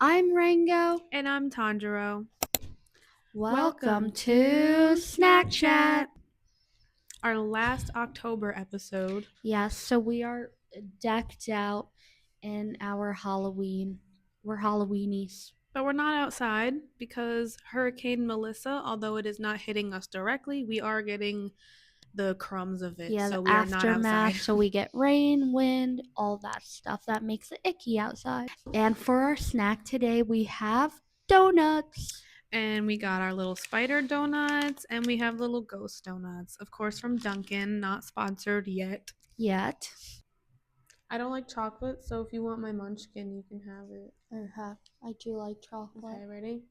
I'm Rango. And I'm Tanjiro. Welcome to Snack Chat. Our last October episode. Yes, so we are decked out in our Halloween. We're Halloweenies. But we're not outside because Hurricane Melissa, although it is not hitting us directly, we are getting the crumbs of it. Yeah, So the we are not outside. aftermath. So we get rain, wind, all that stuff that makes it icky outside. And for our snack today, we have donuts. And we got our little spider donuts and we have little ghost donuts. Of course, from Dunkin', not sponsored yet. Yet. I don't like chocolate, so if you want my munchkin, you can have it. I do like chocolate. Okay, ready?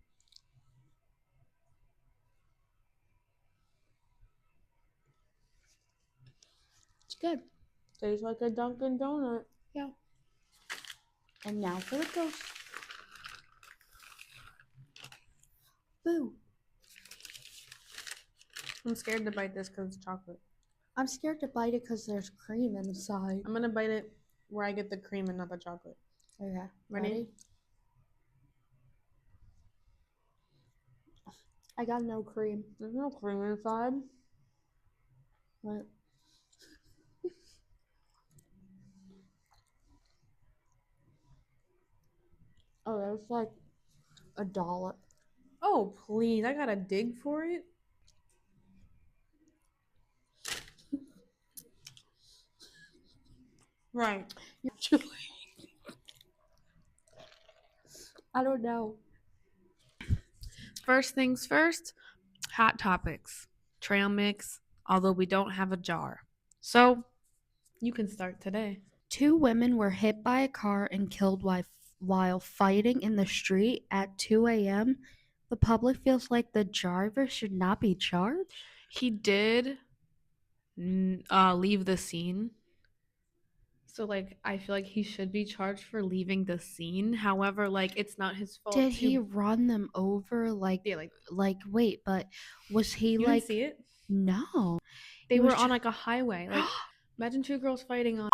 It's good. Tastes like a Dunkin' donut. Yeah. And now for the ghost. Boo. I'm scared to bite this because it's chocolate. I'm scared to bite it because there's cream inside. I'm gonna bite it where I get the cream and not the chocolate. Okay. Ready? I got no cream. There's no cream inside. What? Oh, there's like a dollop. Oh, please. I gotta dig for it. Right. I don't know. First things first, hot topics. Trail mix, although we don't have a jar. So, you can start today. 2 women were hit by a car and killed while fighting in the street at 2 a.m. The public feels like the driver should not be charged. He did leave the scene. So, like, I feel like he should be charged for leaving the scene. However, like, it's not his fault. Did he run them over? Yeah, Wait, but was he you like? didn't see it? No. They He were was on like a highway. Like, imagine 2 girls fighting on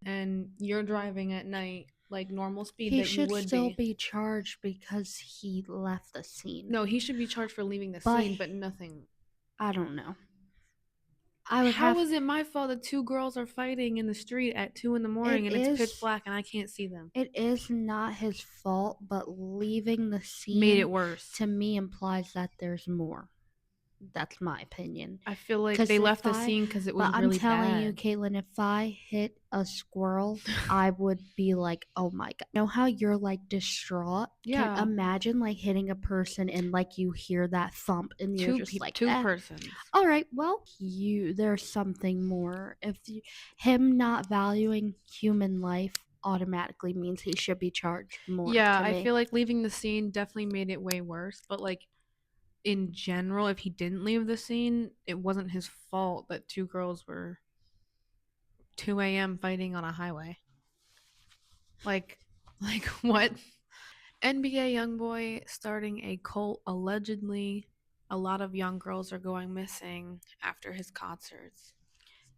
and you're driving at night like normal speed He that you should would still be charged because he left the scene. No, he should be charged for leaving the But- scene, but nothing. I don't know. How is it my fault that 2 girls are fighting in the street at 2 in the morning and it's pitch black and I can't see them? It is not his fault, but leaving the scene Made it worse. to me implies that there's more. That's my opinion. I feel like they left the scene because it was But really I'm telling bad. you, Caitlin, if I hit a squirrel, I would be like, oh my God. You know how you're like distraught? Yeah. Imagine like hitting a person and like you hear that thump and you're just like, two persons. All right, well, there's something more. Him not valuing human life automatically means he should be charged more. Yeah, to I me. feel like leaving the scene definitely made it way worse, but like in general, if he didn't leave the scene, it wasn't his fault that 2 girls were 2 a.m. fighting on a highway. Like what? NBA YoungBoy starting a cult allegedly. A lot of young girls are going missing after his concerts.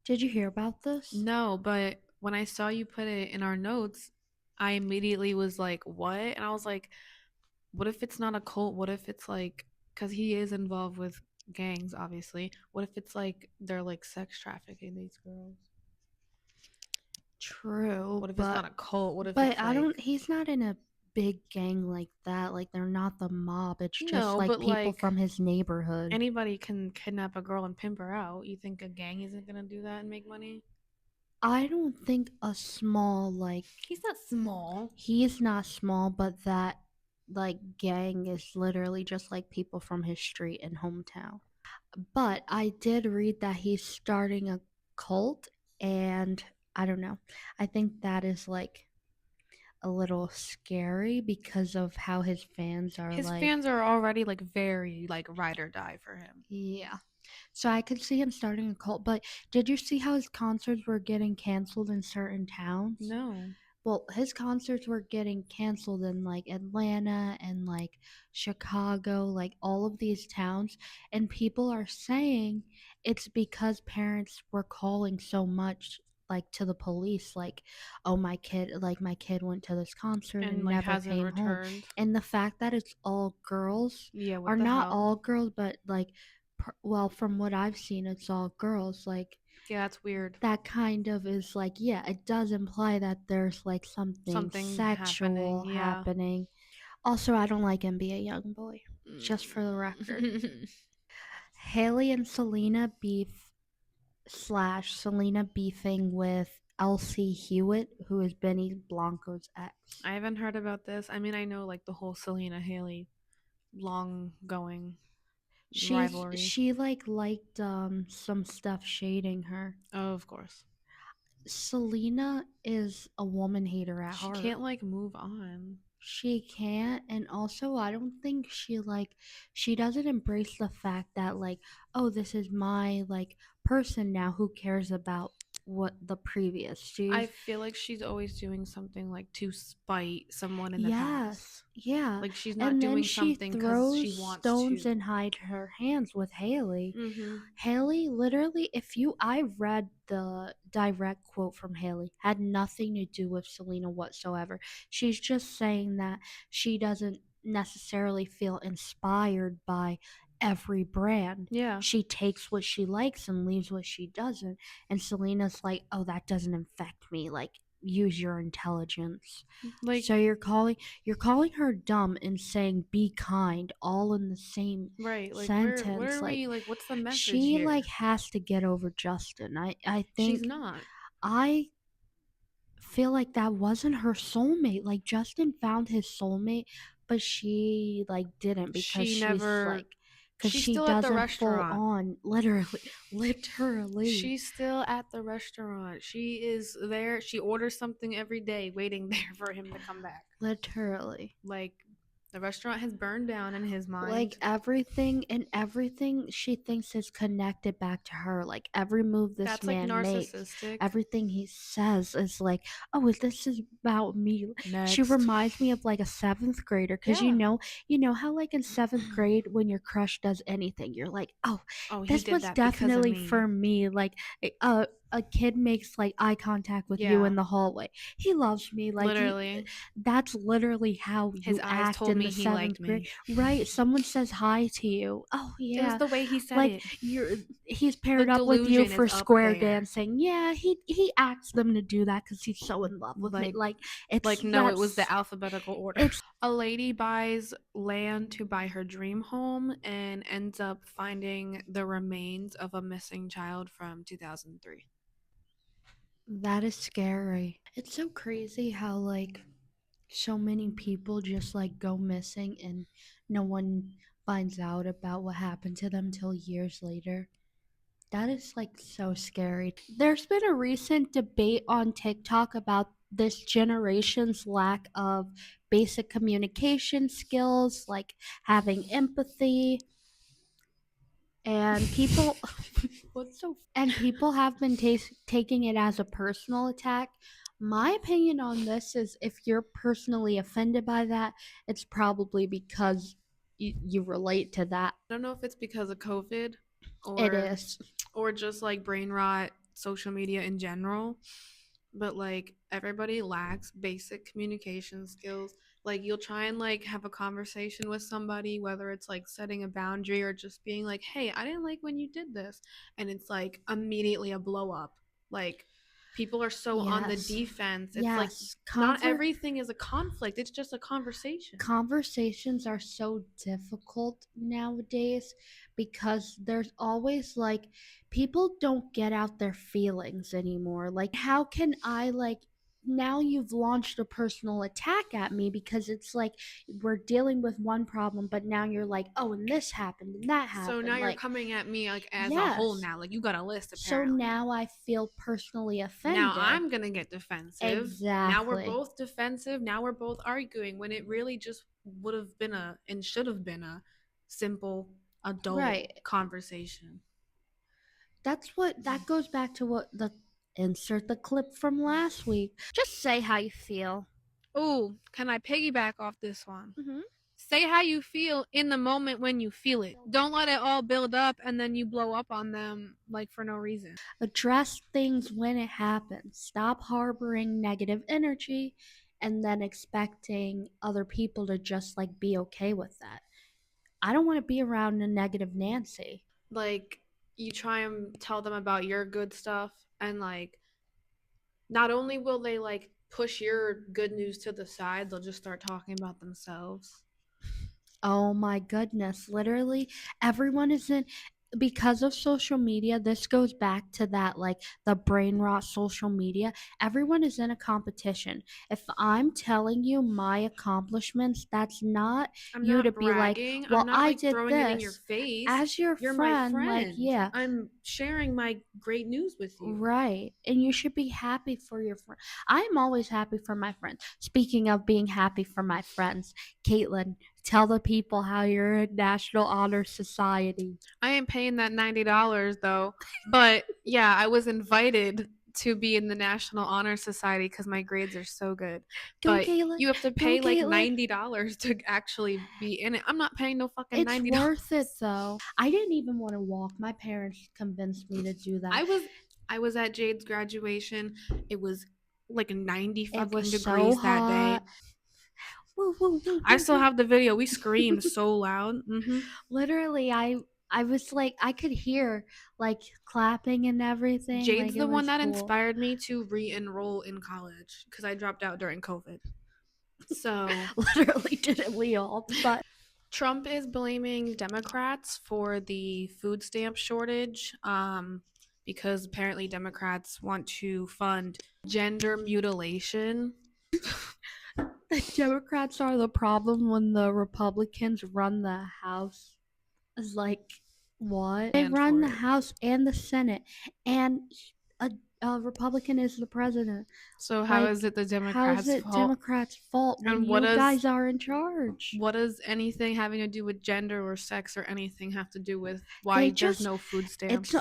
Did you hear about this? No, but when I saw you put it in our notes, I immediately was like, what? And I was like, what if it's not a cult? What if it's like, because he is involved with gangs, obviously. What if it's like they're like sex trafficking these girls? True. What if it's not a cult? What if But it's I don't. He's not in a big gang like that. Like they're not the mob. It's just like people from his neighborhood. Anybody can kidnap a girl and pimp her out. You think a gang isn't gonna do that and make money? I don't think a small He's not small. He's not small, but that like gang is literally just like people from his street and hometown. But I did read that he's starting a cult, and I don't know. I think that is like a little scary because of how his fans are. His fans are already like very like ride or die for him. Yeah. So I could see him starting a cult, but did you see how his concerts were getting canceled in certain towns? No. Well, his concerts were getting canceled in like Atlanta and like Chicago, like all of these towns, and people are saying it's because parents were calling so much like to the police like, oh, my kid went to this concert And and like never hasn't came home. returned. And the fact that it's all girls, Yeah, or what the not hell? all girls, but like well, from what I've seen, it's all girls. Like Yeah, that's weird. that kind of is like, yeah, it does imply that there's like something Something happening. sexual Yeah. happening. Also, I don't like NBA young boy, just for the record. Mm. Haley and Selena beef slash Selena beefing with Elsie Hewitt, who is Benny Blanco's ex. I haven't heard about this. I mean, I know like the whole Selena Haley long going rivalry. She like liked some stuff shading her. Oh, of course. Selena is a woman hater at She heart. can't like move on. She can't, and also I don't think she doesn't embrace the fact that like, oh, this is my like person now, who cares about what the previous. I She's feel like she's always doing something like to spite someone in the past. yes, yeah. Like she's not And then doing she something because she throws wants stones to. and hide her hands with Haley. Mm-hmm. Haley literally, if you I read the direct quote from Haley, had nothing to do with Selena whatsoever. She's just saying that she doesn't necessarily feel inspired by every brand. Yeah. She takes what she likes and leaves what she doesn't. And Selena's like, "Oh, that doesn't affect me. Like, use your intelligence." Like, So you're calling her dumb and saying be kind, all in the same right. Like, what sentence. are Like we, like, what's the message she here? like has to get over Justin. I She's think not. I feel like that wasn't her soulmate. Like Justin found his soulmate, but she like didn't, because She never. She's she still at the doesn't full restaurant. on literally She's still at the restaurant. She is there. She orders something every day, waiting there for him to come back. literally. Like, the restaurant has burned down in his Like mind. everything she thinks is connected back to her. Like every move this That's like man makes, narcissistic. everything he says is like, oh, this is about me. She Next. reminds me of like a seventh grader, because Yeah. you know how like in seventh grade when your crush does anything, you're like, oh, Oh, he this did was that because of definitely me. for me. Like a kid makes like eye contact with you Yeah. in the hallway, he loves me. Like Literally. that's literally how His you eyes act told in me the he liked seventh grade. me. Right, someone says hi to you, oh It was yeah, the way he said like it. he's The paired up with you delusion for is up square there. dancing. Yeah, he asks them to do that because he's so in love with me. Like, Like it's no, it was the that's alphabetical order. it's A lady buys land to buy her dream home and ends up finding the remains of a missing child from 2003. that is scary. It's so crazy how like so many people just like go missing and no one finds out about what happened to them till years later. That is like so scary. There's been a recent debate on TikTok about this generation's lack of basic communication skills, like having empathy, and people What's so and people have been taking it as a personal attack. My opinion on this is, if you're personally offended by that, it's probably because you relate to that. I don't know if it's because of COVID It or is. just like brain rot, social media in general, but like everybody lacks basic communication skills. Like you'll try and like have a conversation with somebody, whether it's like setting a boundary or just being like, "Hey, I didn't like when you did this." And it's like immediately a blow up. Like people are so on the Yes. defense. It's like Yes. not everything is a conflict. It's just a conversation. Conversations are so difficult nowadays because there's always like, people don't get out their feelings anymore. Like, how can I like, now you've launched a personal attack at me, because it's like we're dealing with one problem, but now you're like, oh, and this happened and that So now happened. you're Like, coming at me like as a whole yes. now. Like you got a list So apparently. now I feel personally Now offended. I'm going to get defensive. Now we're Exactly. both defensive. Now we're both arguing when it really just would have been a and should have been a simple adult Right. conversation. That goes back to what the insert the clip from last week. Just say how you feel. Oh, can I piggyback off this one? Mm-hmm. Say how you feel in the moment when you feel it. Don't let it all build up and then you blow up on them like for no reason. Address things when it happens. Stop harboring negative energy and then expecting other people to just like be okay with that. I don't want to be around a negative Nancy. Like you try and tell them about your good stuff and like not only will they like push your good news to the side, they'll just start talking about themselves. Oh my goodness. Literally, everyone is in, because of social media. This goes back to that, like the brain rot social media. Everyone is in a competition. If I'm telling you my accomplishments, that's not I'm you to not be like, bragging. I'm well, not I like did throwing it in your this. face. As your You're my friend, like, friend. yeah, I'm sharing my great news with you. right. And you should be happy for your friend. I am always happy for my friends. Speaking of being happy for my friends, Caitlin, tell the people how you're in National Honor Society. I ain't paying that $90 though. But yeah, I was invited to be in the National Honor Society because my grades are so good. Go, But Caitlin. you have to Go, pay like Caitlin. $90 to actually be in it. I'm not paying no fucking It's worth it, $90. though. I didn't even want to walk. My parents convinced me to do that. I was I was at Jade's graduation. It was like 90 It was fucking so degrees that day. hot. Woo, woo, woo, I woo, still woo. have the video. We screamed so loud. Literally, I was like, I could hear like clapping and everything. Like, Jade's it the one was that cool. inspired me to re-enroll in college because I dropped out during COVID. So Literally, didn't we all? But Trump is blaming Democrats for the food stamp shortage because apparently Democrats want to fund gender mutilation. the Democrats are the problem when the Republicans run the House. Is like, what? They And run for the it. House and the Senate, and a, a Republican is the president. So how Like, is it the how is Democrats' it fault? Democrats' fault when And what you does guys are in charge? what does anything having to do with gender or sex or anything have to do with why They there's just, no food it's stamps?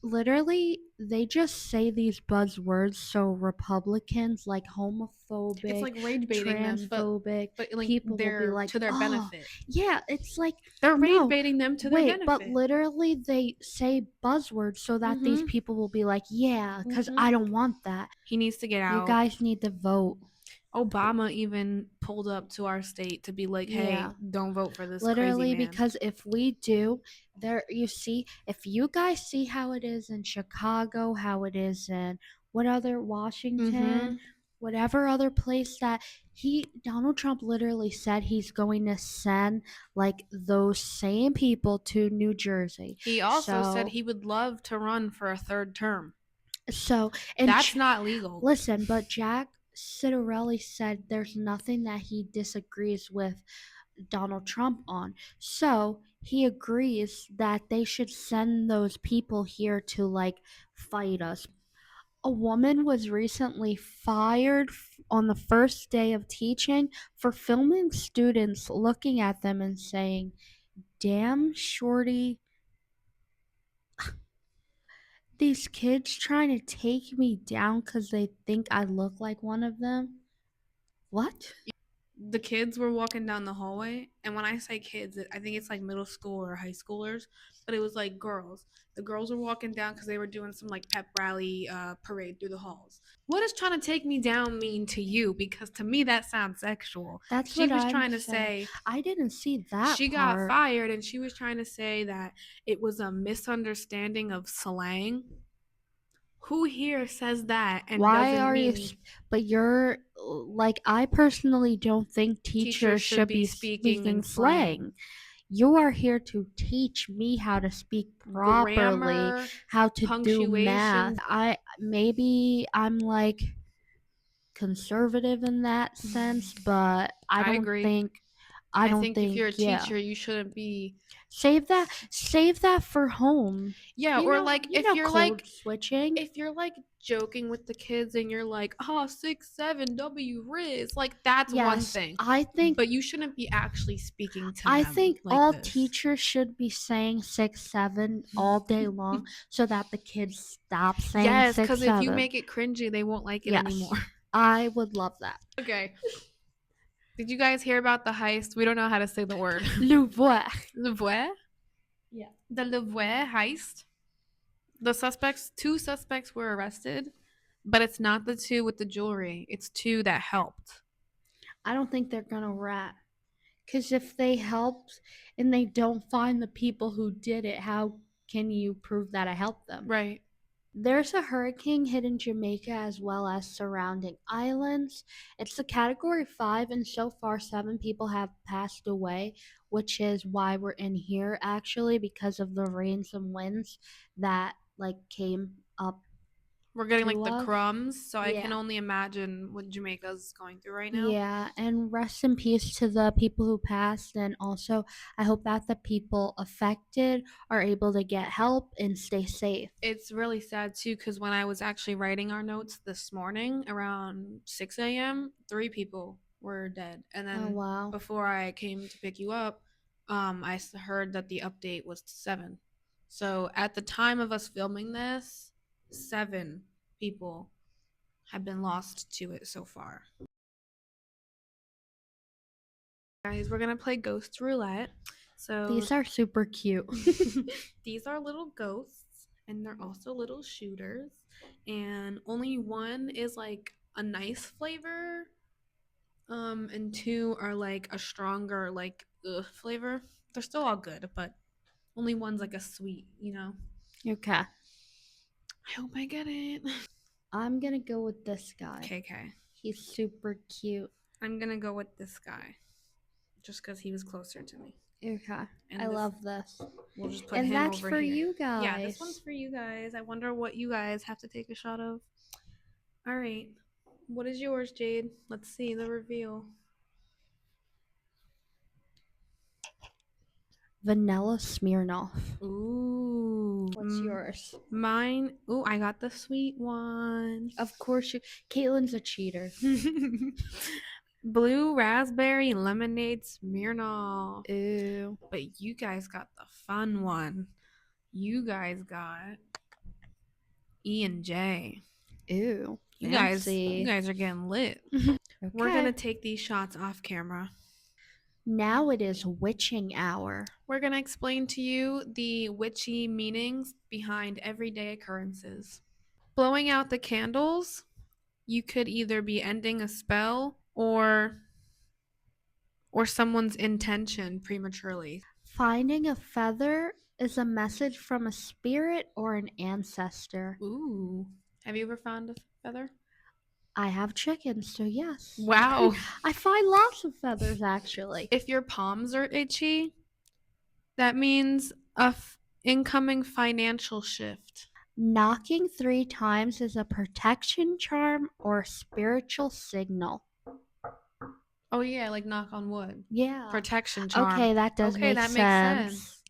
literally, they just say these buzzwords so Republicans, like It's homophobic, like rage baiting them, transphobic but like people, will be they're like, to their oh, benefit. yeah, it's like, They're rage no, baiting them to their wait, but benefit. literally they say buzzwords so that these Mhm. people will be like, yeah, because I Mhm. don't want that. He needs to get You out. guys need to vote. Obama even pulled up to our state to be like, "Hey, Yeah. don't vote for this crazy Literally, man." because if we do, there, you see, if you guys see how it is in Chicago, how it is in what other, Washington, Mhm. whatever other place that Donald Trump literally said he's going to send like those same people to New Jersey. He also said So, he would love to run for a third term. so, and That's not legal. listen, but Jack Citarelli said there's nothing that he disagrees with Donald Trump on. So he agrees that they should send those people here to like fight us. A woman was recently fired on the first day of teaching for filming students looking at them and saying, "Damn, shorty, these kids trying to take me down because they think I look like one of them." What? The kids were walking down the hallway, and when I say kids, I think it's like middle school or high schoolers, but it was like girls. The girls were walking down because they were doing some like pep rally parade through the halls. What does trying to take me down mean to you? Because to me that sounds sexual. That's She what was I'm trying to saying. say I didn't see that she got part. fired, and she was trying to say that it was a misunderstanding of slang. Who here says that and Why doesn't are you, mean but you're like, I personally don't think teachers teachers should should be be speaking in speaking slang? slang. You are here to teach me how to speak properly, Grammar, how to do math. punctuation. I'm like conservative in that sense, but I agree. I I don't think if think, you're a yeah. teacher, you shouldn't be. Save that for home. Yeah, or like Code switching. if you're like joking with the kids and you're like, oh, 6'7" W Riz, like that's one Yes, thing. I think But you shouldn't be actually speaking to I them think like all this. teachers should be saying 6 7 all day long so that the kids stop saying Yes, six because if you seven. make it cringy, they won't like it Yes, anymore. I would love that. Okay. Did you guys hear about the heist? We don't know how to say the word. Louvois. Louvois? Yeah. The Louvois heist? The suspects, two suspects were arrested, but it's not the two with the jewelry. It's two that helped. I don't think they're gonna rat. Because if they helped and they don't find the people who did it, how can you prove that I helped them? Right. There's a hurricane hit in Jamaica as well as surrounding islands. It's a category 5, and so far, 7 people have passed away, which is why we're in here actually, because of the rains and winds that like came up We're getting like to the us. crumbs, so I can Yeah. only imagine what Jamaica's going through right now. Yeah, and rest in peace to the people who passed. And also, I hope that the people affected are able to get help and stay safe. It's really sad too because when I was actually writing our notes this morning around 6 a.m., 3 people were dead. And Oh, then wow. before I came to pick you up, heard that the update was to 7. So at the time of us filming this, 7 people have been lost to it so far. Guys, we're gonna play ghost roulette. So These are super cute. these are little ghosts, and they're also little shooters. And only one is like a nice flavor, and 2 are like a stronger like flavor. They're still all good, but only one's like a sweet. Okay. I hope I get it. I'm gonna go with this guy. Okay. He's super cute. I'm gonna go with this guy, just because he was closer to me. Okay. And I this, love this. we'll just put And him that's over for here. you Yeah, this one's guys. for you guys. I wonder what you guys have to take a shot of. All right. What is yours, Jade? Let's see the reveal. Vanilla Smirnoff. Ooh. What's yours? Mine. Ooh, I got the sweet one. Of course, Caitlin's a cheater. Blue raspberry lemonade Smirnoff. Ooh. But you guys got the fun one. You guys got E and J. Ooh. You Fancy. guys are getting lit. Okay. We're gonna take these shots off camera. Now it is witching hour. We're gonna explain to you the witchy meanings behind everyday occurrences. Blowing out the candles, you could either be ending a spell or someone's intention prematurely. Finding a feather is a message from a spirit or an ancestor. Ooh. Have you ever found a feather? I have chickens, so yes. Wow. I find lots of feathers actually. If your palms are itchy, that means a incoming financial shift. Knocking 3 times is a protection charm or spiritual signal. Oh yeah, like knock on wood. Yeah. Protection charm. Okay, that does okay, make that sense. makes sense.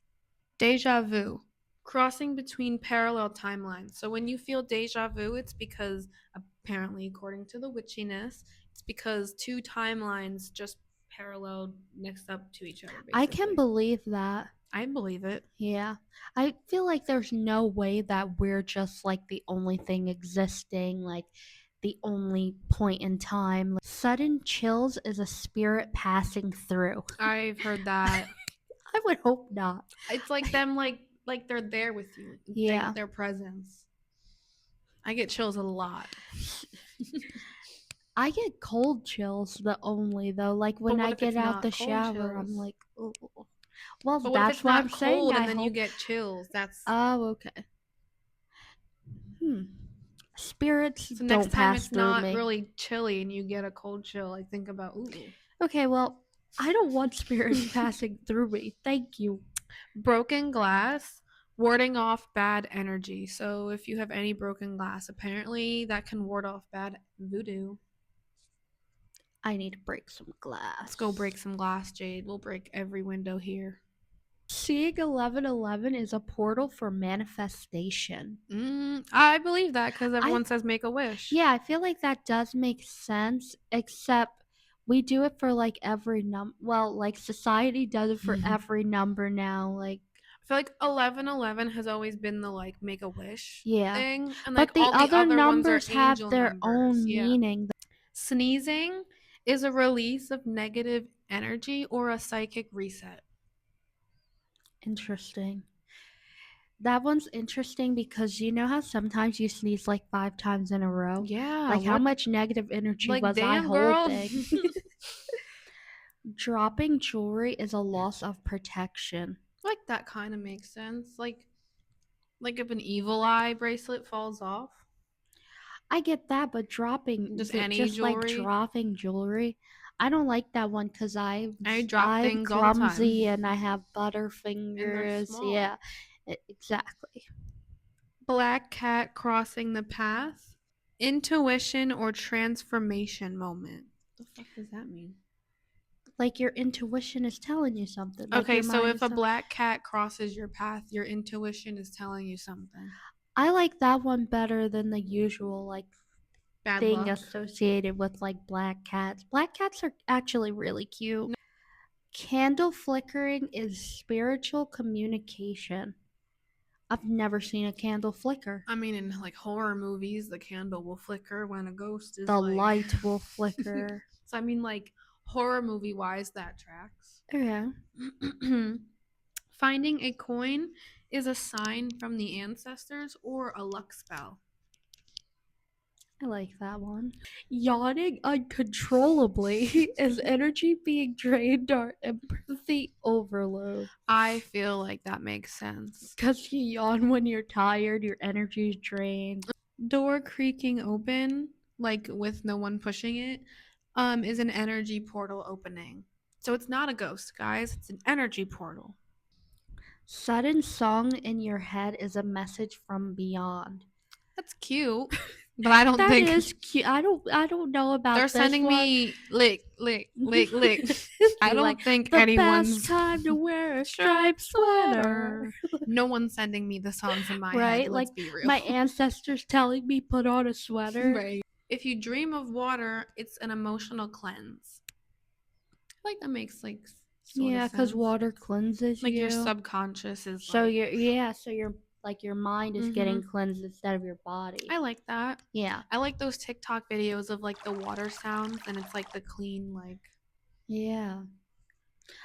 Deja vu. Crossing between parallel timelines. So when you feel deja vu, it's because apparently, according to the witchiness, it's because 2 timelines just paralleled next up to each other. Basically. I can believe that. I believe it. Yeah. I feel like there's no way that we're just like the only thing existing, like the only point in time. Sudden chills is a spirit passing through. I've heard that. I would hope not. It's like them like they're there with you. Yeah. Their presence. I get chills a lot. I get cold chills the only though. Like when I get out the shower, I'm like, oh. Well, but that's what I'm saying. Cold and then you get chills. That's okay. Spirits so don't next time pass it's through not me. really chilly and you get a cold chill. I think about ooh. Okay, well, I don't want spirits passing through me. Thank you. Broken glass, warding off bad energy. So if you have any broken glass, apparently that can ward off bad voodoo. I need to break some glass. Let's go break some glass, Jade. We'll break every window here. Seeing 1111 is a portal for manifestation. I believe that because everyone says make a wish. Yeah, I feel like that does make sense, except we do it for like every number. Well, like society does it for every number now. Like I feel like 1111 has always been the like make a wish thing, and but like the all other the other numbers ones are have angel their numbers. own meaning. Sneezing is a release of negative energy or a psychic reset. Interesting. That one's interesting because you know how sometimes you sneeze like 5 times in a row? Yeah, Like, how what? much negative energy Like, was I damn, girl. holding? Dropping jewelry is a loss of protection. Like, that kind of makes sense. Like if an evil eye bracelet falls off, I get that, but just any just like jewelry. dropping jewelry, I don't like that one because I drop I'm things all the clumsy time, and I have butter and they're fingers. small. Yeah, exactly. Black cat crossing the path, intuition or transformation moment. What the fuck does that mean? Like your intuition is telling you something. Like Okay, your so mind if is. a black cat crosses your path, your intuition is telling you something. I like that one better than the usual like Bad thing luck. associated with like black cats. Black cats are actually really cute. No, Candle flickering is spiritual communication. I've never seen a candle flicker. I mean, in like horror movies, the candle will flicker when a ghost is The like. light will flicker. So, I mean, like horror movie wise, that tracks. Okay, Finding a coin is a sign from the ancestors or a luck spell. I like that one. Yawning uncontrollably is energy being drained or empathy overload. I feel like that makes sense. Because you yawn when you're tired, your energy is drained. Door creaking open, like with no one pushing it, is an energy portal opening. So it's not a ghost, guys. It's an energy portal. Sudden song in your head is a message from beyond. That's cute, but I don't That think is cute. I don't know they're about this sending one. me lick, lick, lick, lick. I Be like don't think the best anyone's time to wear a striped striped sweater. sweater. No one's sending me the songs in my head. Right? Like Let's be real. my ancestors telling me put on a sweater. Right. If you dream of water, it's an emotional cleanse. I like that makes like sort of Yeah, because sense. water cleanses Like your you. subconscious is So like. your like your mind is getting Mhm. cleansed instead of your body. I like that. Yeah. I like those TikTok videos of like the water sounds and it's like the clean like Yeah.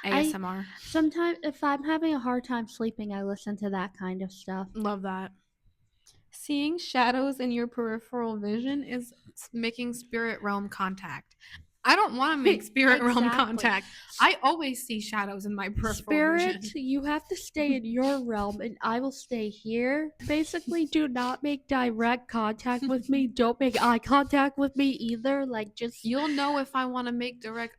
I ASMR. sometimes if I'm having a hard time sleeping, I listen to that kind of stuff. Love that. Seeing shadows in your peripheral vision is making spirit realm contact. I don't want to make spirit realm Exactly. contact. I always see shadows in my peripheral Spirit, vision. you have to stay in your realm and I will stay here. Basically, do not make direct contact with me. Don't make eye contact with me either. Like, just. You'll know if I want to make direct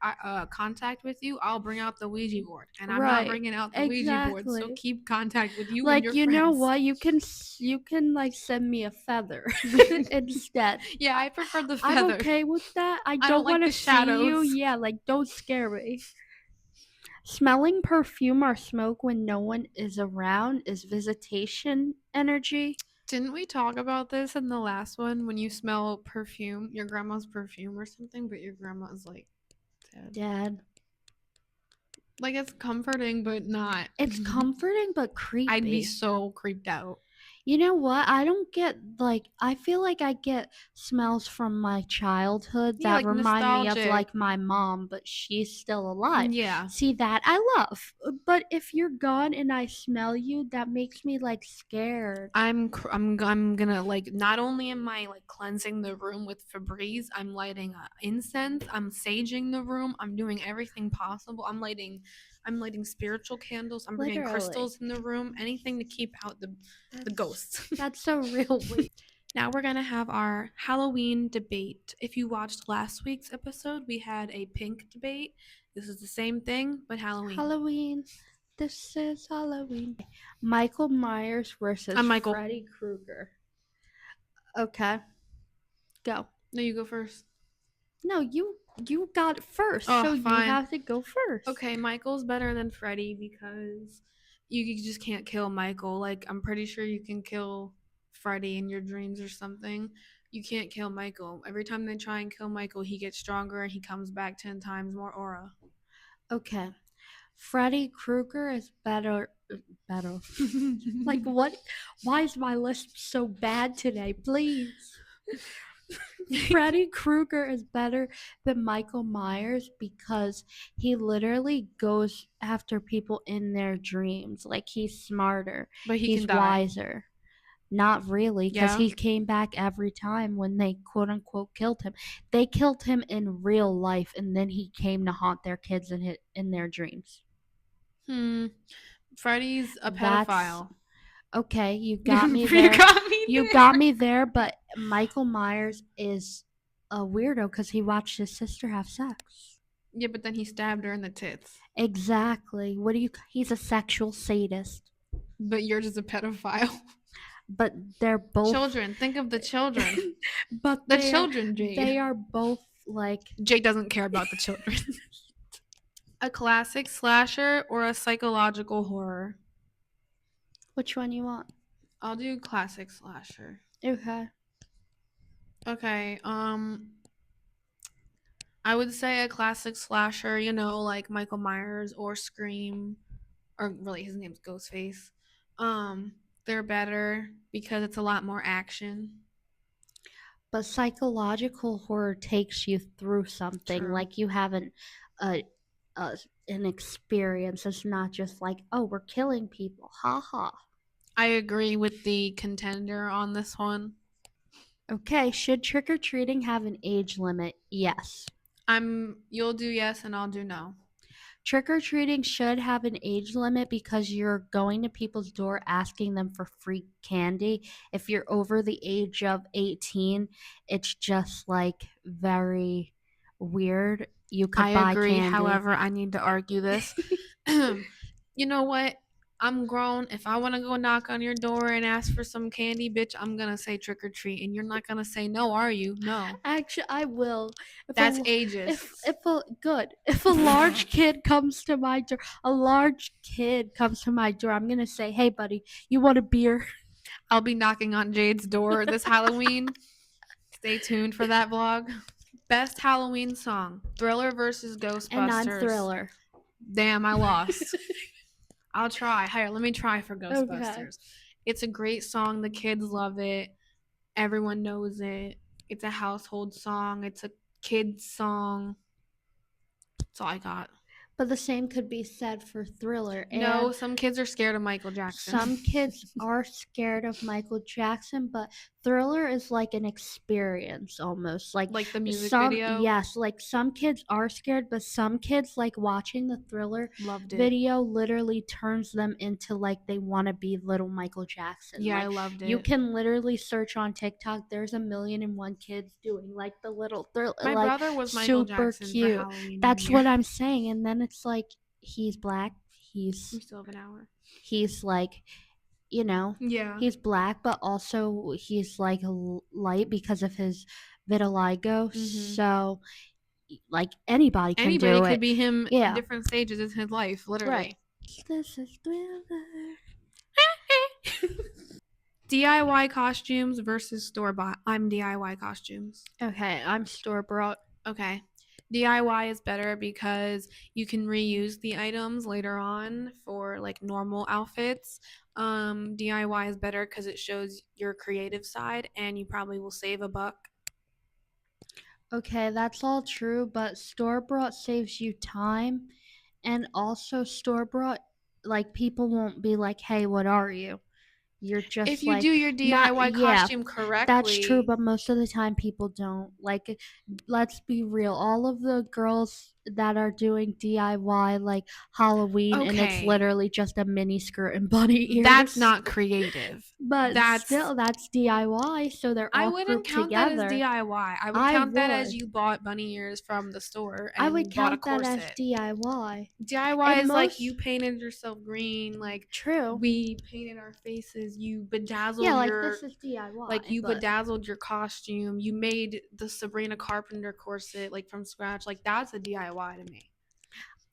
contact with you. I'll bring out the Ouija board, and I'm not Right. bringing out the Ouija board. So Exactly. keep contact with you and Like, your you know friends. what? You can like send me a feather instead. Yeah, I prefer the I'm feather. okay with that. I I don't don't like want to the see you. shadows. Yeah, like don't scare me. Smelling perfume or smoke when no one is around is visitation energy. Didn't we talk about this in the last one when you smell perfume, your grandma's perfume or something, but your grandma's like dead? Dad. Like it's comforting, but not. It's comforting but I'd be creepy. so creeped out. You know what? I don't get like I feel like I get smells from my childhood Yeah, that like remind me of nostalgic. like my mom, but she's still alive. Yeah. See that I love. But if you're gone and I smell you, that makes me like scared. I'm gonna like not only am I like cleansing the room with Febreze, I'm lighting incense, I'm saging the room, I'm doing everything possible. I'm lighting spiritual candles. I'm bringing Literally. crystals in the room, anything to keep out the ghosts. That's so real weird. Now we're gonna have our Halloween debate. If you watched last week's episode, we had a pink debate. This is the same thing, but Halloween. Halloween. This is Halloween. Michael Myers versus I'm Michael. Freddy Krueger. Okay. Go. No, you go first. No, you got it first, Oh, so you fine. have to go first. Okay, Michael's better than Freddy because you just can't kill Michael. Like I'm pretty sure you can kill Freddy in your dreams or something. You can't kill Michael. Every time they try and kill Michael, he gets stronger and he comes back 10 times more aura. Okay. Freddy Krueger is better. Better. Like what? Why is my list so bad today? Please. Freddy Krueger is better than Michael Myers because he literally goes after people in their dreams. Like he's smarter, But he can he's die. wiser. Not really, because Yeah. he came back every time when they quote unquote killed him. They killed him in real life, and then he came to haunt their kids in their dreams. Hmm. Freddy's a That's pedophile. okay. You got me You there. got me You there. got me there, but Michael Myers is a weirdo because he watched his sister have sex. Yeah, but then he stabbed her in the tits. Exactly. What do you? He's a sexual sadist. But you're just a pedophile. But they're both. Children, think of the children. But The children, they Jade. are both like. Jade doesn't care about the children. A classic slasher or a psychological horror? Which one you want? I'll do classic slasher. Okay. Okay, I would say a classic slasher, like Michael Myers or Scream, or really his name's Ghostface. They're better because it's a lot more action. But psychological horror takes you through something True. like you haven't uh, uh, an experience. It's not just like, oh, we're killing people. Ha ha. I agree with the contender on this one. Okay, should trick or treating have an age limit? Yes. You'll do yes and I'll do no. Trick or treating should have an age limit because you're going to people's door asking them for free candy. If you're over the age of 18, it's just like very weird. You I could buy agree. candy. However, I need to argue this. You know what? I'm grown. If I want to go knock on your door and ask for some candy, bitch, I'm going to say trick or treat. And you're not going to say no, are you? No. Actually, I will. If That's a ageist. if a good if a large kid comes to my door, a large kid comes to my door, I'm gonna say, "Hey, buddy, you want a beer?" I'll be knocking on Jade's door this Halloween. Stay tuned for that vlog. Best Halloween song: Thriller versus And I'm Ghostbusters. Thriller. Damn, I lost. I'll try. Here, let me try for Okay. Ghostbusters. It's a great song. The kids love it. Everyone knows it. It's a household song. It's a kids song. That's all I got. But the same could be said for Thriller. No, And some kids are scared of Michael Jackson. some kids are scared of Michael Jackson, but Thriller is like an experience almost. Like Like the music some, video. yes, like some kids are scared, but some kids like watching the Thriller Loved it. video literally turns them into like they want to be little Michael Jackson. Yeah, I Like loved you it. can literally search on TikTok. There's a million and one kids doing like the little Thriller, My like brother was Michael super Jackson for cute. Halloween one That's year. what I'm saying. And then it's like he's black. We still have an hour. He's like, Yeah. he's black, but also he's like light because of his vitiligo. So, like, anybody can Anybody do could it. be him in Yeah, different stages in his life, right. literally. This is Thriller. DIY costumes versus store bought. I'm DIY costumes. Okay, I'm store bought. Okay. DIY is better because you can reuse the items later on for like normal outfits. DIY is better because it shows your creative side and you probably will save a buck. Okay, that's all true, but store bought saves you time, and also store bought, like, people won't be like, hey, what are you? You're If just you like, do your not, DIY yeah, costume that's true, correctly, but most of the time people don't. Like, let's be real. All of the girls that are doing DIY, like Halloween, and it's okay, literally just a mini skirt and bunny that's ears. not creative. But That's still, that's DIY, so they're I all wouldn't grouped count that as together. DIY. I would I count that as would. you bought bunny ears from the store I would and bought a count that as corset. DIY. DIY And is like most you painted yourself green, like true. we painted our faces, you Yeah, bedazzled like your this is like DIY, you but bedazzled your costume, you made the Sabrina Carpenter corset like from scratch. Like that's a DIY to me.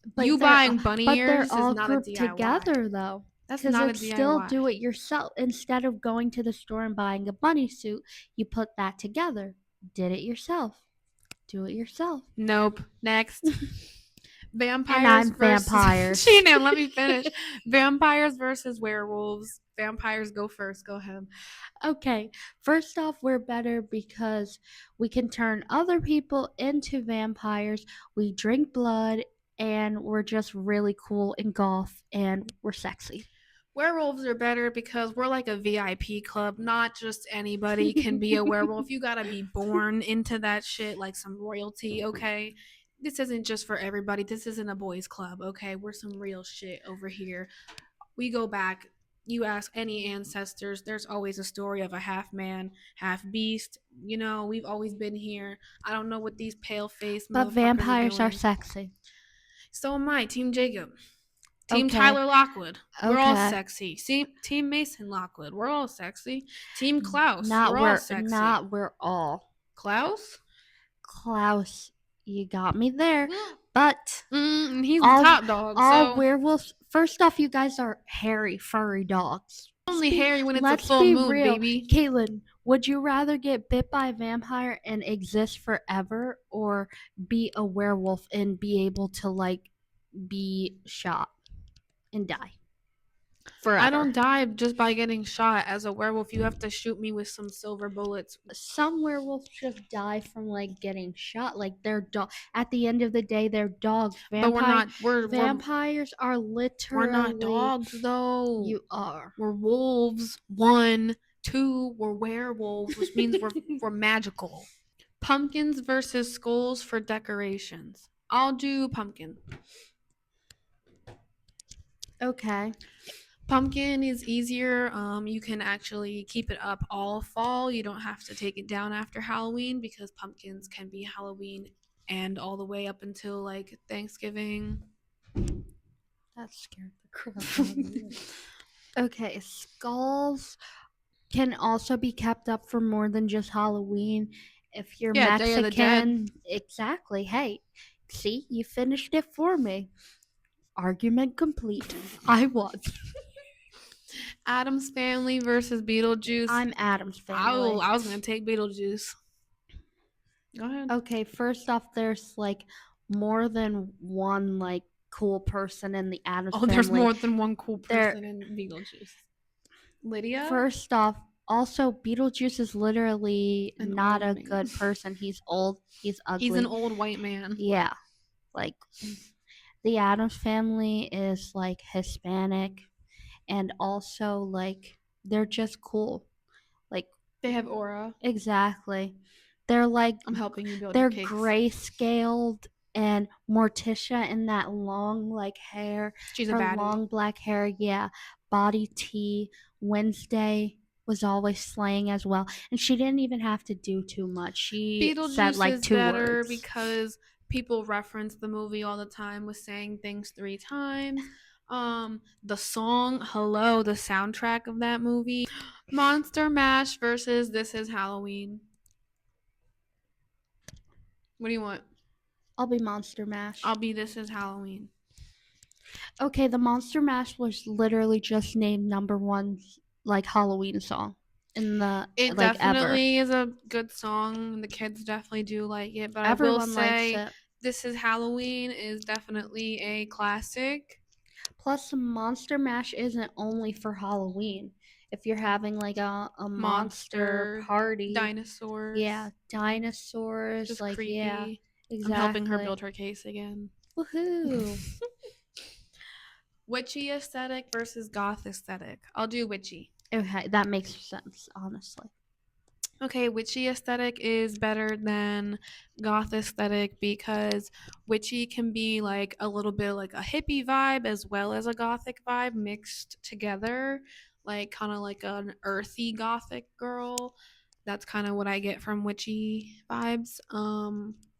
You but they're buying bunny but they're ears is all not a grouped DIY. together though. That's Because not a it's still DIY. do it yourself. Instead of going to the store and buying a bunny suit, you put that together. Did it yourself. Do it yourself. Nope. Next. And Vampires I'm versus vampires. She let me finish. Vampires versus werewolves. Vampires go first. Go ahead. Okay, first off, we're better because we can turn other people into vampires. We drink blood, and we're just really cool and goth, and we're sexy. Werewolves are better because we're like a VIP club. Not just anybody can be a werewolf. You gotta be born into that shit like some royalty, okay? This isn't just for everybody. This isn't a boys' club, okay? We're some real shit over here. We go back. You ask any ancestors, there's always a story of a half man, half beast. You know, we've always been here. I don't know what these pale faced But motherfuckers are vampires are doing. sexy. So am I, Team Jacob. Team Okay, Tyler Lockwood, we're all okay. sexy. Team Mason Lockwood, we're all sexy. Team Klaus, we're all sexy. Not we're all. Klaus? Klaus, you got me there. Well, But he's the all top dog, all so werewolves. First off, you guys are hairy, furry dogs. only hairy when it's a Let's full be moon, real, baby. Caitlin. Would you rather get bit by a vampire and exist forever, or be a werewolf and be able to like be shot and die I forever? don't die just by getting shot. As a werewolf, you have to shoot me with some silver bullets. Some werewolves just die from like getting shot. Like they're dog. At the end of the day, they're dogs. But we're not Vampires are we're not literally. dogs though. You are. We're wolves. One, two, we're werewolves, which means we're magical. Pumpkins versus skulls for decorations. I'll do pumpkin. Okay. Pumpkin is easier. You can actually keep it up all fall. You don't have to take it down after Halloween because pumpkins can be Halloween and all the way up until like Thanksgiving. That scared the crap out of me. Okay, skulls can also be kept up for more than just Halloween. If you're Yeah, Day of the Dead. Mexican, exactly. Hey, see, you finished it for me. Argument complete. I won. Adam's Family versus Beetlejuice. I'm Adam's family. I was gonna take Beetlejuice. Go ahead. Okay, first off, there's like more than one like cool person in the Adams Oh, family. there's more than one cool There, person in Beetlejuice. Lydia? first off, also Beetlejuice is literally An not old a man. good person. He's old. He's ugly. He's an old white man. Yeah, like the Adams family is like Hispanic, and also like they're just cool. Like They have aura. exactly, they're like I'm helping you build your they're cakes. gray-scaled, and Morticia in that long like hair, She's a her baddie. long black hair, yeah. Body T. Wednesday was always slaying as well, and she didn't even have to do too much. She said Beetlejuice like is 2 better words. because people reference the movie all the time with saying things 3 times. The song Hello, the soundtrack of that movie. Monster Mash versus This Is Halloween. What do you want? I'll be Monster Mash. I'll be This Is Halloween. Okay, the Monster Mash was literally just named number one like Halloween song in the It like definitely is a good song. The kids definitely do like it, but I will everyone likes say it. This Is Halloween is definitely a classic. Plus, Monster Mash isn't only for Halloween. If you're having like a monster Monster, party, dinosaurs. yeah, dinosaurs, Just like creepy. yeah, I'm helping exactly. her build her case again. Woohoo! Witchy aesthetic versus goth aesthetic. I'll do witchy. Okay, that makes sense, honestly. Okay, witchy aesthetic is better than goth aesthetic because witchy can be like a little bit like a hippie vibe as well as a gothic vibe mixed together, like kind of like an earthy gothic girl. That's kind of what I get from witchy vibes.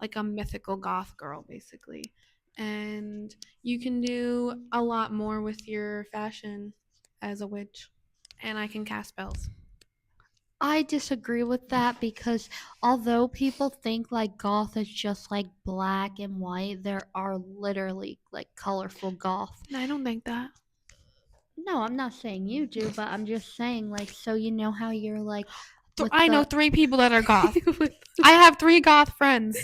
Like a mythical goth girl basically. And you can do a lot more with your fashion as a witch. And I can cast spells. I disagree with that because although people think like goth is just like black and white, there are literally like colorful goth. I don't think that. No, I'm not saying you do, but I'm just saying like so you know how you're like I know 3 people that are goth. I have 3 goth friends.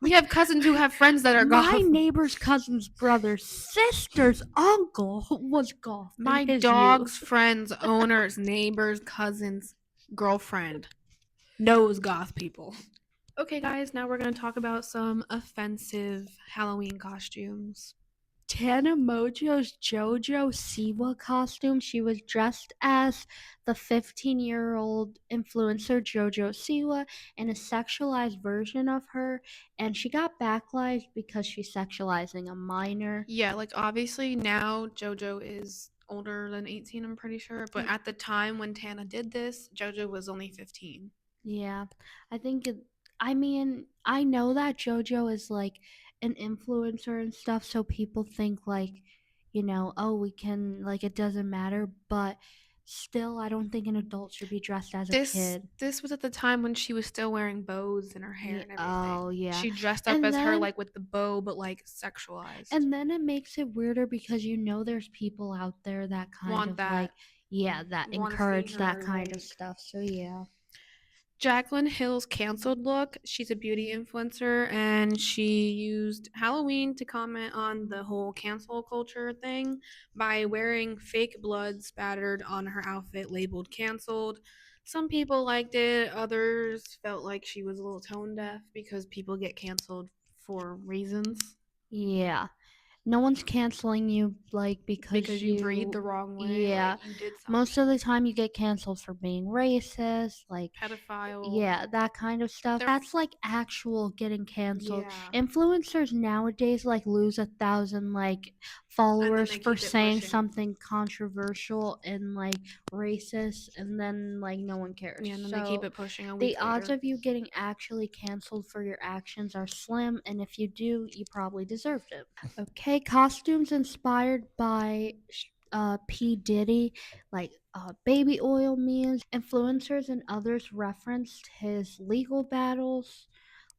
We Like have cousins who have friends that are my goth. neighbor's cousin's brother's sister's uncle was goth in My his youth. dog's friends, owners, neighbors, cousins, girlfriend knows goth people. Okay, guys, now we're going to talk about some offensive Halloween costumes. Tana Mojo's JoJo Siwa costume. She was dressed as the 15-year-old influencer JoJo Siwa in a sexualized version of her, and she got backlash because she's sexualizing a minor. Yeah, like obviously now JoJo is older than 18, I'm pretty sure, but at the time when Tana did this, JoJo was only 15. Yeah, I think it. I mean, I know that JoJo is like an influencer and stuff, so people think like, oh, we can like it doesn't matter, but still, I don't think an adult should be dressed as a This kid. this was at the time when she was still wearing bows in her hair Yeah, and everything. oh yeah, She dressed up and as her then like with the bow but like sexualized. and then it makes it weirder because there's people out there that kind Want of like, that, yeah, that want to see encourage that her kind of like stuff. So yeah. Jaclyn Hill's canceled look. She's a beauty influencer and she used Halloween to comment on the whole cancel culture thing by wearing fake blood spattered on her outfit labeled canceled. Some people liked it, others felt like she was a little tone deaf because people get canceled for reasons. Yeah. No one's canceling you like Because because you breathe you the wrong way, yeah. like you did Most of something. the time you get canceled for being racist, like Pedophile. yeah, that kind of stuff. They're That's like actual getting canceled. yeah. Influencers nowadays like lose 1,000 like And then followers they for keep it saying pushing. something controversial and like racist, and then like no one cares. Yeah, and then they keep So it pushing a the week odds later. of you getting actually canceled for your actions are slim, and if you do, you probably deserved it. Okay, costumes inspired by P. Diddy, like baby oil memes. Influencers and others referenced his legal battles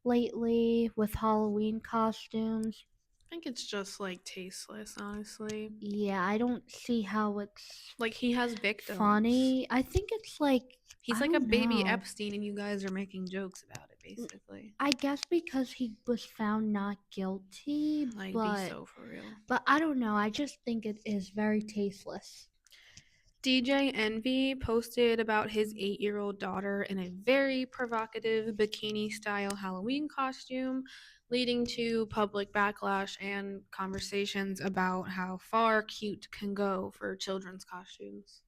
lately with Halloween costumes. I think it's just like tasteless, honestly. Yeah, I don't see how it's Like he has victims. funny. I think it's like, He's I like a don't baby know. Epstein, and you guys are making jokes about it, basically. I guess because he was found not guilty, Like, be but so for real. I don't know. I just think it is very tasteless. DJ Envy posted about his 8-year-old daughter in a very provocative bikini style Halloween costume, leading to public backlash and conversations about how far cute can go for children's costumes.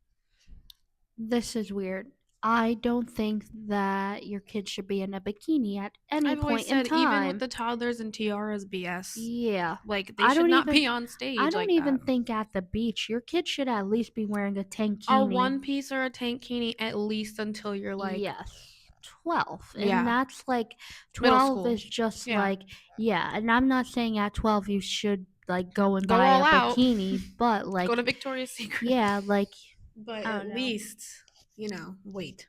This is weird. I don't think that your kid should be in a bikini at any I've always point in said, even with time. the toddlers and tiaras BS, Yeah. like they I should don't not even be on I stage don't like even that. think at the beach your kid should at least be wearing a A tankini. one piece or a tankini at least until you're like, Yes. 12. And yeah, that's like middle 12 school. is just Yeah, like yeah, and I'm not saying at 12 you should like go and go buy all a out. bikini, but Go like to Victoria's Secret. yeah, like But I at don't know. least, wait.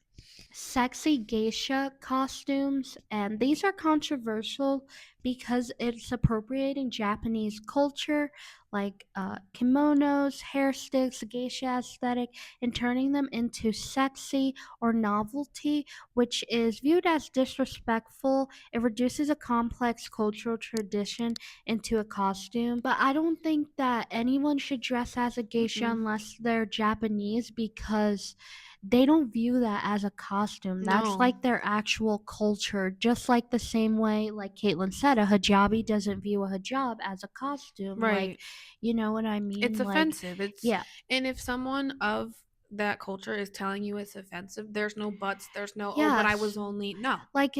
Sexy geisha costumes, and these are controversial because it's appropriating Japanese culture, like kimonos, hair sticks, geisha aesthetic, and turning them into sexy or novelty, which is viewed as disrespectful. It reduces a complex cultural tradition into a costume. But I don't think that anyone should dress as a geisha Mm-mm. unless they're Japanese because they don't view that as a costume. That's No, like their actual culture. Just like the same way, like Caitlin said, a hijabi doesn't view a hijab as a costume. Like, right. you know what I It's mean? Like, offensive. It's yeah. and if someone of that culture is telling you it's offensive, there's no buts, there's no oh, but I was Yes. only no. Like,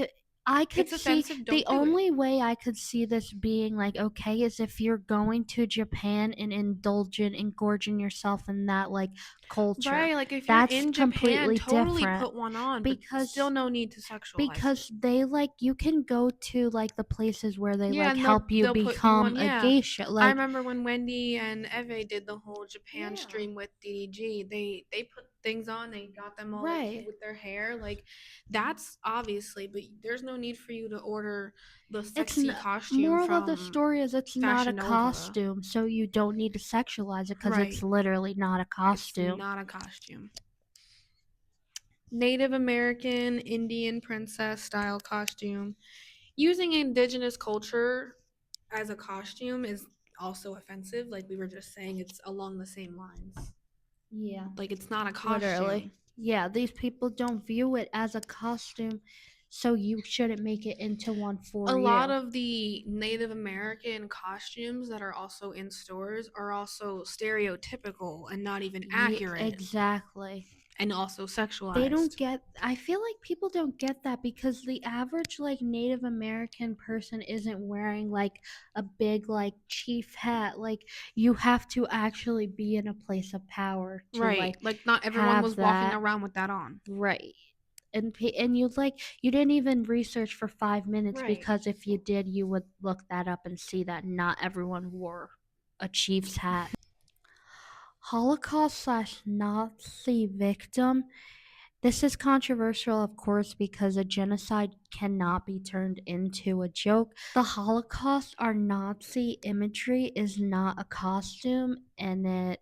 I could It's see offensive, the don't do it. only way I could see this being like okay is if you're going to Japan and indulging and gorging yourself in that like culture. Right, like if you're That's in Japan, completely totally different put one on, but still because no need to sexualize it. because they like you can go to like the places where they Yeah, like and they'll help you they'll put you become on. a Yeah, geisha I like remember when Wendy and Eve did the whole Japan yeah, stream with DDG. They put things on. They got them all like cute right. with their hair. Like that's obviously, but there's no need for you to order the it's sexy n- costume Moral of the from story is it's not a Fashion Nova. costume, so you don't need to sexualize it because Right, it's literally not a it's costume. not a costume. Native American Indian princess style costume. Using indigenous culture as a costume is also offensive. Like we were just saying, it's along the same lines. Yeah, Like it's not a literally. costume. Yeah, these people don't view it as a costume, so you shouldn't make it into one A for lot you. of the Native American costumes that are also in stores are also stereotypical and not even Yeah, accurate exactly. and also They don't sexualized. get, I feel like people don't get that because the average like Native American person isn't wearing like a big like chief hat. Like you have to actually be in a place of power to Right. like Like not everyone have was walking that around with that on. right. And you like you didn't even research for 5 minutes Right. because if you did, you would look that up and see that not everyone wore a chief's hat. Holocaust slash Nazi victim. This is controversial, of course, because a genocide cannot be turned into a joke. The Holocaust, our Nazi imagery, is not a costume, and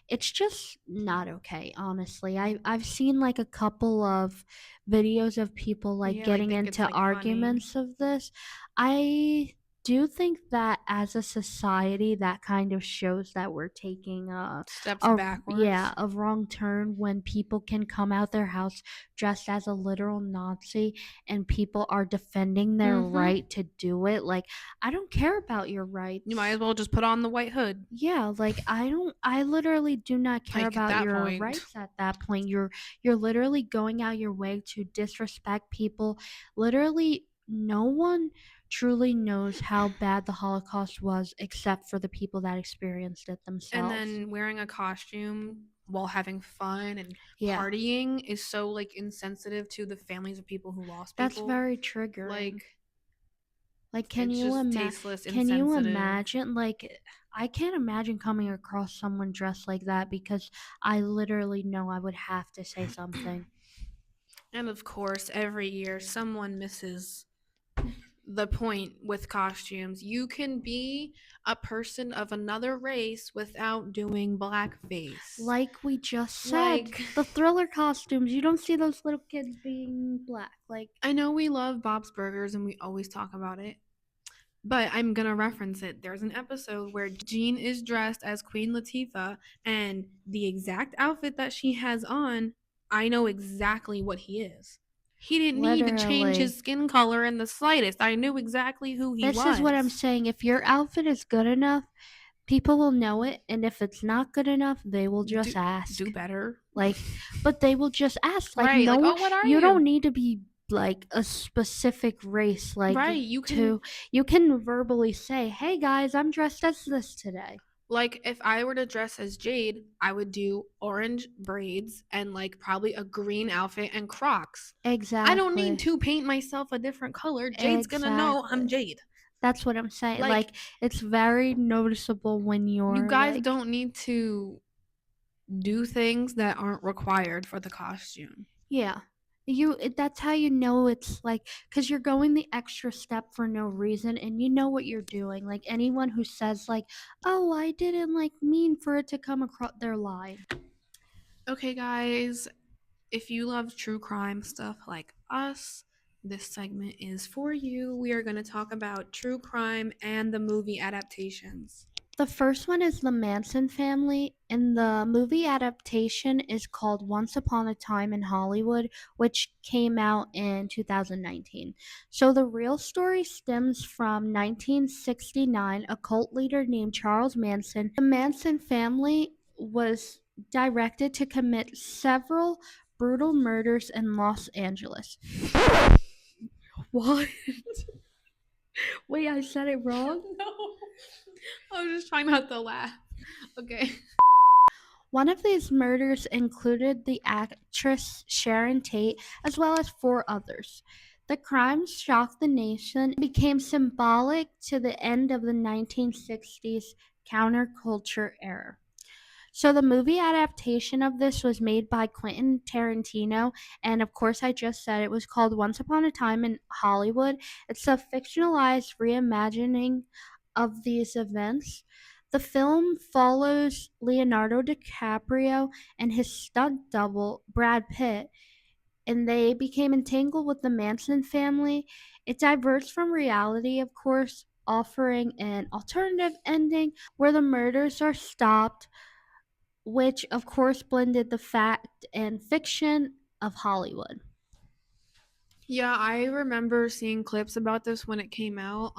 it's just not okay, honestly. I've seen like a couple of videos of people like Yeah, they getting think it's into like funny. arguments of this. I do think that as a society that kind of shows that we're taking Steps a backwards. yeah, a wrong turn when people can come out their house dressed as a literal Nazi and people are defending their Mm-hmm. right to do it. Like, I don't care about your You might as rights. well just put on the white hood. Yeah, like I literally do not care Like at about that your point. rights at that point. You're literally going out your way to disrespect people. Literally no one truly knows how bad the Holocaust was except for the people that experienced it And themselves. then wearing a costume while having fun and Yeah. partying is so like insensitive to the families of people who lost That's people. very triggering. Like Like, it's just tasteless, can you insensitive. imagine? Like, I can't imagine coming across someone dressed like that because I literally know I would have to say something. And of course, every year someone misses the point with costumes. You can be a person of another race without doing blackface. Like we just said, Like, the Thriller costumes, you don't see those little kids being black. Like, I know we love Bob's Burgers and we always talk about it, but I'm gonna reference it. There's an episode where Jean is dressed as Queen Latifah, and the exact outfit that she has on, I know exactly what he is. He didn't need to change his literally. skin color in the slightest. I knew exactly who he This is what I'm was. saying. If your outfit is good enough, people will know it. And if it's not good enough, they will just Do ask. do better. Like, but they will just ask. Like, Right. no Like, one, oh, what are you you? don't need to be like a specific race. Like, Right. You can to, you can verbally say, hey guys, I'm dressed as this today. like if I were to dress as Jade, I would do orange braids and like probably a green outfit and Crocs. I don't need Exactly. to paint myself a different color. Jade's gonna know I'm Exactly. Jade. That's what I'm saying. Like, Like, it's very noticeable when you you're guys like, don't need to do things that aren't required for the costume. yeah. That's how you know it's like cuz you're going the extra step for no reason and you know what you're doing. Like anyone who says like, "Oh, I didn't like mean for it to come across," they're lying. Okay, guys, if you love true crime stuff like us, this segment is for you. We are going to talk about true crime and the movie adaptations. The first one is the Manson family, and the movie adaptation is called Once Upon a Time in Hollywood, which came out in 2019. So the real story stems from 1969. A cult leader named Charles Manson. The Manson family was directed to commit several brutal murders in Los Angeles. What? Wait, I said it wrong? No, I was just trying not to laugh. Okay. One of these murders included the actress Sharon Tate, as well as four others. The crimes shocked the nation and became symbolic to the end of the 1960s counterculture era. So the movie adaptation of this was made by Quentin Tarantino, and of course I just said it was called Once Upon a Time in Hollywood. It's a fictionalized reimagining of these events. The film follows Leonardo DiCaprio and his stunt double Brad Pitt, and they became entangled with the Manson family It diverts from reality, of course, offering an alternative ending where the murders are stopped, which of course blended the fact and fiction of Hollywood. Yeah, I remember seeing clips about this when it came out.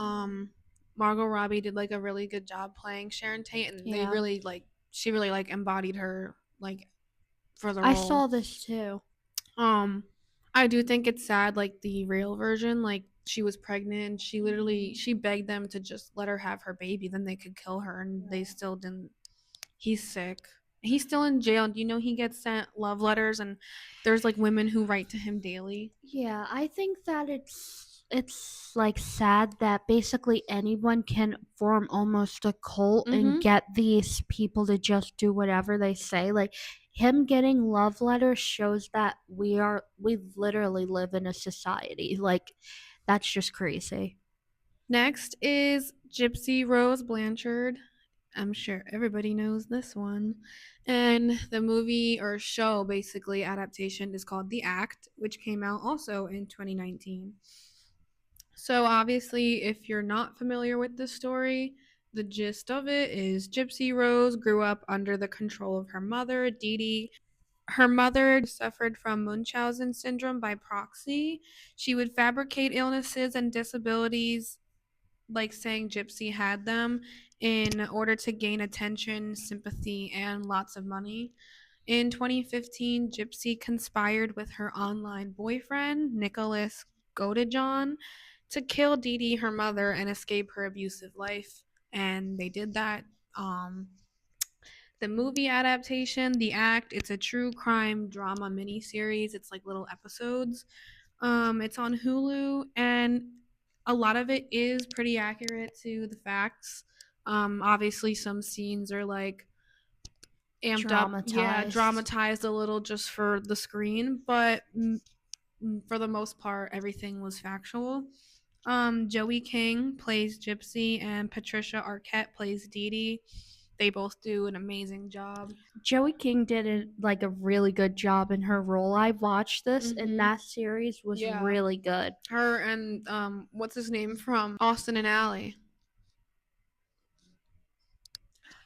Margot Robbie did like a really good job playing Sharon Tate, and they Yeah. really like she really like embodied her like for the I role. saw this too. Um, I do think it's sad, like the real version, like she was pregnant and she literally she begged them to just let her have her baby, then they could kill her, and they still didn't. He's sick. He's still in jail. Do you know he gets sent love letters, and there's like women who write to him daily. Yeah, I think that it's like sad that basically anyone can form almost a cult and Mm-hmm. get these people to just do whatever they say. Like him getting love letters shows that we literally live in a society. Like that's just crazy. Next is Gypsy Rose Blanchard. I'm sure everybody knows this one. And the movie or show, basically, adaptation is called The Act, which came out also in 2019. So, obviously, if you're not familiar with the story, the gist of it is Gypsy Rose grew up under the control of her mother, Dee Dee. Her mother suffered from Munchausen syndrome by proxy. She would fabricate illnesses and disabilities like saying Gypsy had them in order to gain attention, sympathy, and lots of money. In 2015, Gypsy conspired with her online boyfriend, Nicholas Godejohn, to kill Dee Dee, her mother, and escape her abusive life. And they did that. Um, the movie adaptation, The Act, it's a true crime drama miniseries. It's like little episodes. It's on Hulu, and a lot of it is pretty accurate to the facts. Obviously, some scenes are like amped up, yeah, Dramatized. dramatized a little just for the screen, but for the most part, everything was factual. Joey King plays Gypsy, and Patricia Arquette plays Dee Dee. They both do an amazing job. Joey King did like a really good job in her role. I watched this and Mm-hmm. that series was Yeah, really good. her and what's his name from Austin and Ally.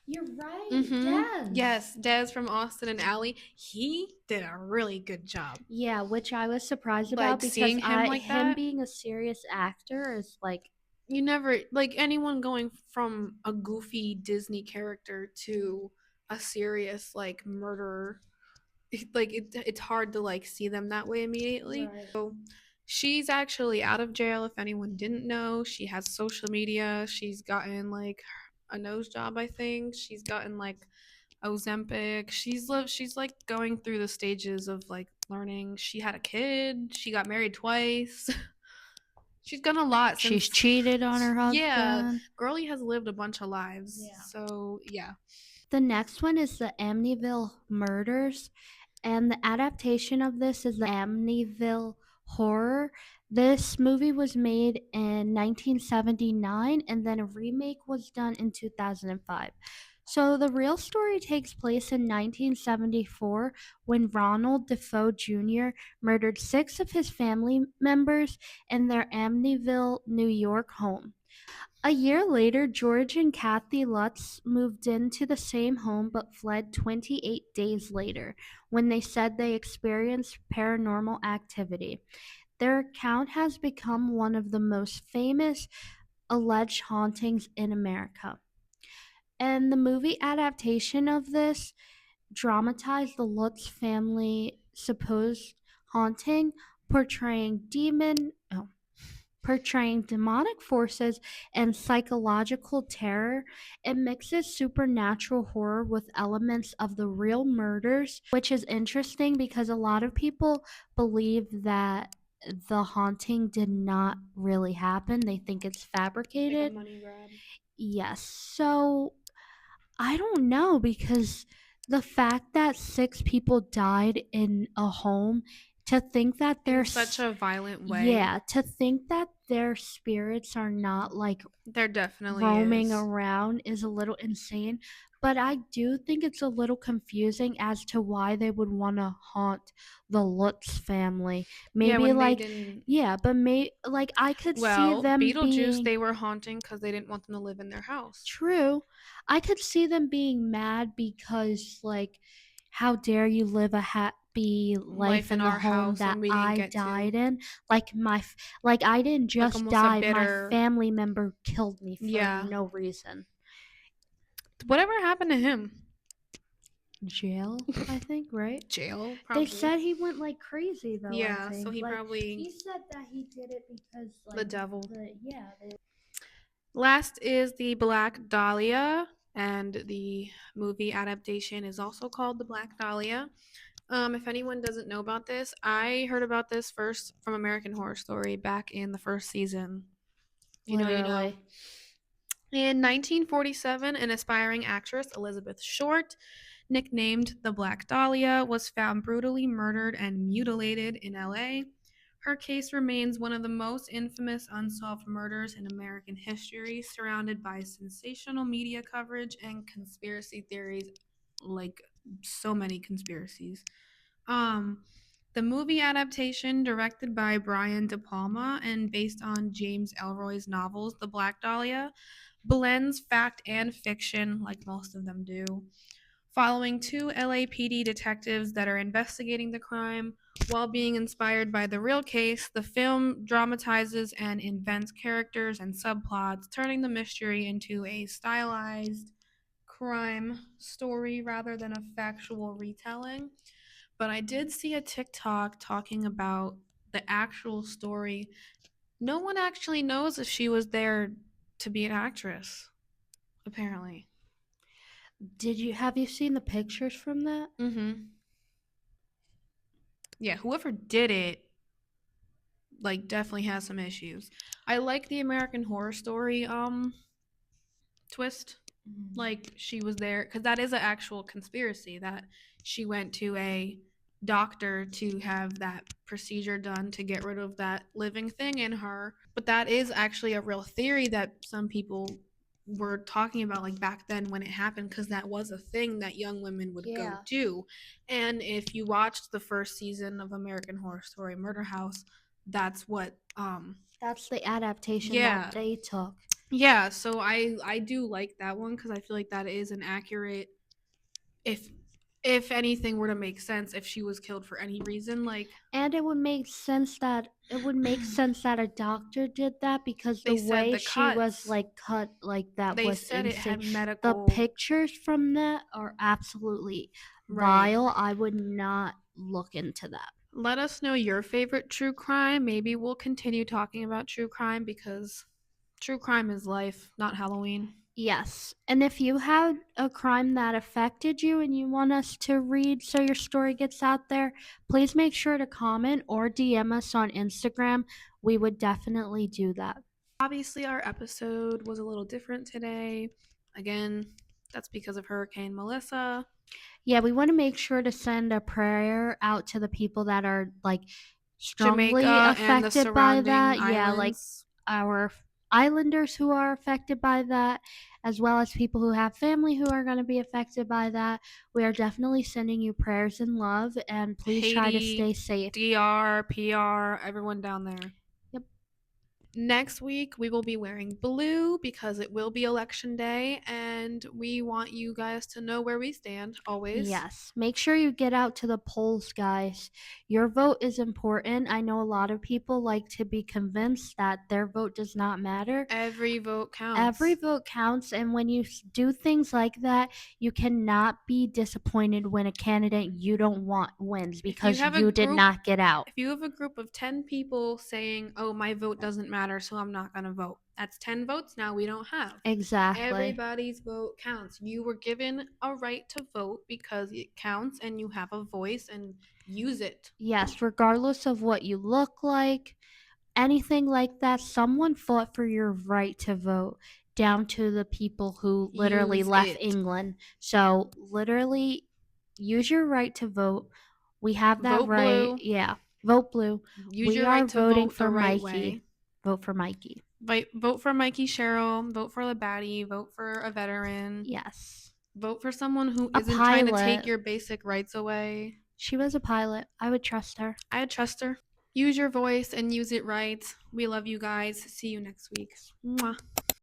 You're right, Mm-hmm. Des. Yes, Des from Austin and Ally. He did a really good job. Yeah, which I was surprised about Like because seeing him I like him that, being a serious actor is like you never like anyone going from a goofy Disney character to a serious like murderer. Like it's hard to like see them that way immediately. right. So she's actually out of jail. If anyone didn't know, she has social media. She's gotten like a nose job. I think she's gotten like Ozempic. She's like going through the stages of like learning. She had a kid. She got married twice. She's done a lot She's since. cheated on her Yeah, husband. girlie has lived a bunch of lives. Yeah. So yeah. The next one is the Amityville Murders. And the adaptation of this is the Amityville Horror. This movie was made in 1979 and then a remake was done in 2005. So the real story takes place in 1974 when Ronald Defoe Jr. murdered six of his family members in their Amityville, New York home. A year later, George and Kathy Lutz moved into the same home but fled 28 days later when they said they experienced paranormal activity. Their account has become one of the most famous alleged hauntings in America. And the movie adaptation of this dramatized the Lutz family supposed haunting, portraying portraying demonic forces and psychological terror. It mixes supernatural horror with elements of the real murders, which is interesting because a lot of people believe that the haunting did not really happen. They think it's Like a fabricated. money grab. Yes. So I don't know because the fact that six people died in a home To think that in such there's, a violent way. yeah, to think that their spirits are not like There definitely roaming is. around is a little insane. But I do think it's a little confusing as to why they would want to haunt the Lutz family. Yeah, Maybe when they like, didn't. yeah, but like I could see Well, them Beetlejuice, being they were haunting because they didn't want them to live in their house. true. I could see them being mad because like, how dare you live a happy life Life in in the our home house that and we didn't I get to. died in? Like like I didn't Like just almost a die, my bitter. family member killed me for Yeah. no reason. Whatever happened to him? Jail, I think, right? Jail, They probably. said he went like crazy though, I Yeah, so think. he Like probably. he said that he did it because The like devil. the yeah, Last is the Black Dahlia, and the movie adaptation is also called The Black Dahlia. If anyone doesn't know about this, I heard about this first from American Horror Story back in the first season. If you know, you know. literally. In 1947, an aspiring actress, Elizabeth Short, nicknamed the Black Dahlia, was found brutally murdered and mutilated in LA. Her case remains one of the most infamous unsolved murders in American history, surrounded by sensational media coverage and conspiracy theories, like so many conspiracies. Um, the movie adaptation, directed by Brian De Palma and based on James Ellroy's novels, The Black Dahlia, blends fact and fiction, like most of them do, following two LAPD detectives that are investigating the crime. While being inspired by the real case, the film dramatizes and invents characters and subplots, turning the mystery into a stylized crime story rather than a factual retelling. But I did see a TikTok talking about the actual story. No one actually knows if she was there to be an actress, apparently. Have you seen the pictures from that? Mm-hmm. Yeah, whoever did it, like, definitely has some issues. I like the American Horror Story twist. Like, she was there because that is an actual conspiracy that she went to a doctor to have that procedure done to get rid of that living thing in her. But that is actually a real theory that some people were talking about, like back then when it happened, because that was a thing that young women would go Yeah. do. And if you watched the first season of American Horror Story Murder House, that's what That's the adaptation that yeah, they took. yeah, so I do like that one because I feel like that is an accurate, if if anything were to make sense, if she was killed for any reason, like And it would make sense that a doctor did that because the they said way the she was cuts, like cut like that they was said it insane. had The medical, pictures from that are absolutely right. vile. I would not look into that. Let us know your favorite true crime. Maybe we'll continue talking about true crime because true crime is life, not Halloween. Yes. And if you had a crime that affected you and you want us to read so your story gets out there, please make sure to comment or DM us on Instagram. We would definitely do that. Obviously, our episode was a little different today. Again, that's because of Hurricane Melissa. Yeah, we want to make sure to send a prayer out to the people that are like strongly Jamaica and the affected by surrounding that. Yeah, like islands. our islanders who are affected by that, as well as people who have family who are going to be affected by that. We are definitely sending you prayers and love, and please try to Haiti, stay safe. DR, PR, everyone down there. Yep. Next week, we will be wearing blue because it will be election day, and we want you guys to know where we stand always. Yes. Make sure you get out to the polls, guys. Your vote is important. I know a lot of people like to be convinced that their vote does not matter. Every vote Every counts. vote counts, and when you do things like that, you cannot be disappointed when a candidate you don't want wins If you because have a you did group not get out. if you have a group of 10 people saying, "Oh, my vote doesn't matter, so I'm not going to vote." That's 10 votes now we don't have. Exactly. Everybody's vote counts. You were given a right to vote because it counts and you have a voice, and use it. Yes, regardless of what you look like, anything like that, someone fought for your right to vote, down to the people who literally Use left it. England. So, literally, use your right to vote. We have that Vote right. blue. Yeah. Vote blue. Use We your are right to voting vote the for right Mikey. way. Vote for Mikey. Vote for Mikey Sherrill. Vote for Labatte. Vote for a veteran. Yes. Vote for someone who A isn't trying to take pilot. your basic rights away. She was a pilot. I would trust her. I trust her. Use your voice and use it right. We love you guys. See you next week. Mwah.